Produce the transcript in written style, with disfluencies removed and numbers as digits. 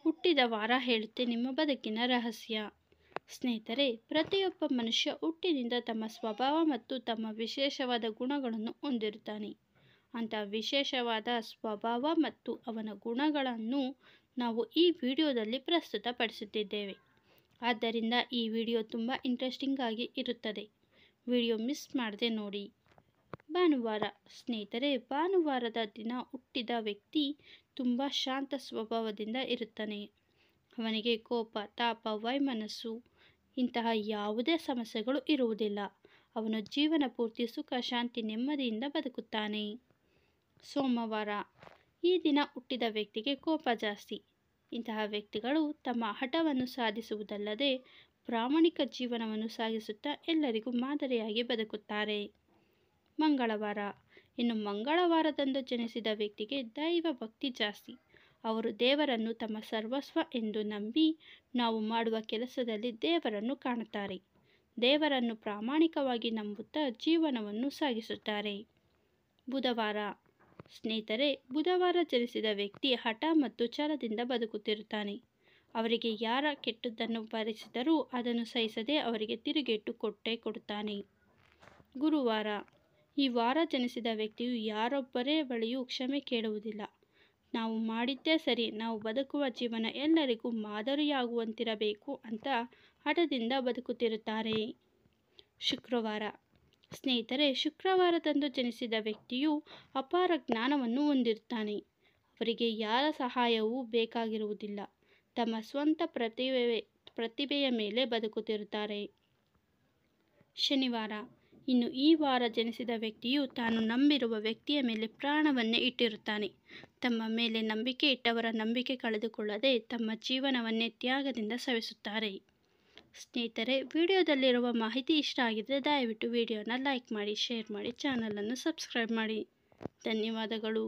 ಹುಟ್ಟಿದ ವಾರ ಹೇಳುತ್ತೆ ನಿಮ್ಮ ಬದುಕಿನ ರಹಸ್ಯ. ಸ್ನೇಹಿತರೆ, ಪ್ರತಿಯೊಬ್ಬ ಮನುಷ್ಯ ಹುಟ್ಟಿನಿಂದ ತಮ್ಮ ಸ್ವಭಾವ ಮತ್ತು ತಮ್ಮ ವಿಶೇಷವಾದ ಗುಣಗಳನ್ನು ಹೊಂದಿರುತ್ತಾನೆ. ಅಂಥ ವಿಶೇಷವಾದ ಸ್ವಭಾವ ಮತ್ತು ಅವನ ಗುಣಗಳನ್ನು ನಾವು ಈ ವಿಡಿಯೋದಲ್ಲಿ ಪ್ರಸ್ತುತಪಡಿಸುತ್ತಿದ್ದೇವೆ. ಆದ್ದರಿಂದ ಈ ವಿಡಿಯೋ ತುಂಬ ಇಂಟ್ರೆಸ್ಟಿಂಗ್ ಆಗಿ ಇರುತ್ತದೆ. ವಿಡಿಯೋ ಮಿಸ್ ಮಾಡದೆ ನೋಡಿ. ಭಾನುವಾರ. ಸ್ನೇಹಿತರೆ, ಭಾನುವಾರದ ದಿನ ಹುಟ್ಟಿದ ವ್ಯಕ್ತಿ ತುಂಬ ಶಾಂತ ಸ್ವಭಾವದಿಂದ ಇರುತ್ತಾನೆ. ಅವನಿಗೆ ಕೋಪ, ತಾಪ, ವೈಮನಸ್ಸು ಇಂತಹ ಯಾವುದೇ ಸಮಸ್ಯೆಗಳು ಇರುವುದಿಲ್ಲ. ಅವನು ಜೀವನ ಪೂರ್ತಿ ಸುಖ, ಶಾಂತಿ, ನೆಮ್ಮದಿಯಿಂದ ಬದುಕುತ್ತಾನೆ. ಸೋಮವಾರ. ಈ ದಿನ ಹುಟ್ಟಿದ ವ್ಯಕ್ತಿಗೆ ಕೋಪ ಜಾಸ್ತಿ. ಇಂತಹ ವ್ಯಕ್ತಿಗಳು ತಮ್ಮ ಹಠವನ್ನು ಸಾಧಿಸುವುದಲ್ಲದೆ ಪ್ರಾಮಾಣಿಕ ಜೀವನವನ್ನು ಸಾಗಿಸುತ್ತಾ ಎಲ್ಲರಿಗೂ ಮಾದರಿಯಾಗಿ ಬದುಕುತ್ತಾರೆ. ಮಂಗಳವಾರ. ಇನ್ನು ಮಂಗಳವಾರದಂದು ಜನಿಸಿದ ವ್ಯಕ್ತಿಗೆ ದೈವ ಭಕ್ತಿ ಜಾಸ್ತಿ. ಅವರು ದೇವರನ್ನು ತಮ್ಮ ಸರ್ವಸ್ವ ಎಂದು ನಂಬಿ ನಾವು ಮಾಡುವ ಕೆಲಸದಲ್ಲಿ ದೇವರನ್ನು ಕಾಣುತ್ತಾರೆ. ದೇವರನ್ನು ಪ್ರಾಮಾಣಿಕವಾಗಿ ನಂಬುತ್ತಾ ಜೀವನವನ್ನು ಸಾಗಿಸುತ್ತಾರೆ. ಬುಧವಾರ. ಸ್ನೇಹಿತರೆ, ಬುಧವಾರ ಜನಿಸಿದ ವ್ಯಕ್ತಿ ಹಠ ಮತ್ತು ಛಲದಿಂದ ಬದುಕುತ್ತಿರುತ್ತಾನೆ. ಅವರಿಗೆ ಯಾರ ಕೆಟ್ಟದ್ದನ್ನು ಬರೆಸಿದರೂ ಅದನ್ನು ಸಹಿಸದೆ ಅವರಿಗೆ ತಿರುಗೇಟು ಕೊಟ್ಟೇ ಕೊಡುತ್ತಾನೆ. ಗುರುವಾರ. ಈ ವಾರ ಜನಿಸಿದ ವ್ಯಕ್ತಿಯು ಯಾರೊಬ್ಬರೇ ಬಳಿಯೂ ಕ್ಷಮೆ ಕೇಳುವುದಿಲ್ಲ. ನಾವು ಮಾಡಿದ್ದೇ ಸರಿ, ನಾವು ಬದುಕುವ ಜೀವನ ಎಲ್ಲರಿಗೂ ಮಾದರಿಯಾಗುವಂತಿರಬೇಕು ಅಂತ ಹಠದಿಂದ ಬದುಕುತ್ತಿರುತ್ತಾರೆ. ಶುಕ್ರವಾರ. ಸ್ನೇಹಿತರೆ, ಶುಕ್ರವಾರದಂದು ಜನಿಸಿದ ವ್ಯಕ್ತಿಯು ಅಪಾರ ಜ್ಞಾನವನ್ನು ಹೊಂದಿರುತ್ತಾನೆ. ಅವರಿಗೆ ಯಾರ ಸಹಾಯವೂ ಬೇಕಾಗಿರುವುದಿಲ್ಲ. ತಮ್ಮ ಸ್ವಂತ ಪ್ರತಿಭೆಯ ಮೇಲೆ ಬದುಕುತ್ತಿರುತ್ತಾರೆ. ಶನಿವಾರ. ಇನ್ನು ಈ ವಾರ ಜನಿಸಿದ ವ್ಯಕ್ತಿಯು ತಾನು ನಂಬಿರುವ ವ್ಯಕ್ತಿಯ ಮೇಲೆ ಪ್ರಾಣವನ್ನೇ ಇಟ್ಟಿರುತ್ತಾನೆ. ತಮ್ಮ ಮೇಲೆ ನಂಬಿಕೆ ಇಟ್ಟವರ ನಂಬಿಕೆ ಕಳೆದುಕೊಳ್ಳದೆ ತಮ್ಮ ಜೀವನವನ್ನೇ ತ್ಯಾಗದಿಂದ ಸವಿಸುತ್ತಾರೆ. ಸ್ನೇಹಿತರೆ, ವಿಡಿಯೋದಲ್ಲಿರುವ ಮಾಹಿತಿ ಇಷ್ಟ ಆಗಿದ್ದರೆ ದಯವಿಟ್ಟು ವಿಡಿಯೋನ ಲೈಕ್ ಮಾಡಿ, ಶೇರ್ ಮಾಡಿ, ಚಾನಲನ್ನು ಸಬ್ಸ್ಕ್ರೈಬ್ ಮಾಡಿ. ಧನ್ಯವಾದಗಳು.